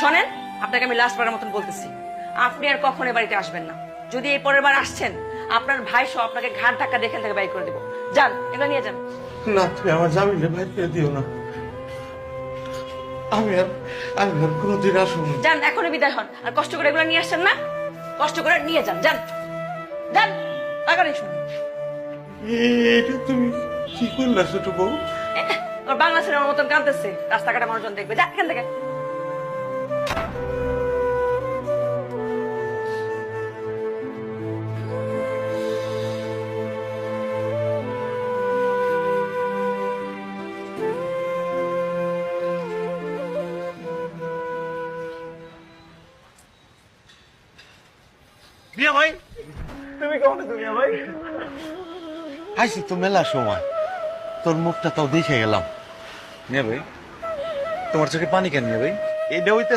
শোনেন, আপনাকে আমি লাস্ট বারের মতন বলতেছি, আপনি আর কখনো এ বাড়িতে আসবেন না। যদি এই পরের বার আসছেন, আপনার ভাই সহ আপনাকে ঘাট ধাক্কা দেখে থেকে বাইর করে দেবো। যান, এগুলো নিয়ে যান। না, তুমি আমার জামিলে বাইর করে দিও না। আমি আর কোনোদিন আসবো না। যান, এখনই বিদায় হন। আর কষ্ট করে এগুলো নিয়ে আসছেন না, কষ্ট করে নিয়ে যান। যান যান, টাকারই শুনুন। এটা তুমি কি করলা ছোট বউ? ওর বাংলা সিনেমার মতন কাঁদতেছে, রাস্তাঘাটে মানুষজন দেখবে। যা এখান থেকে। মিয়া ভাই, তুমি কেমন আছো মিয়া ভাই? আইসি তো মেলা সময়, তোর মুখটা তাও দেখে গেলাম। মিয়া ভাই, তোমার চোখে পানি কেন মিয়া ভাই? এটা হইতে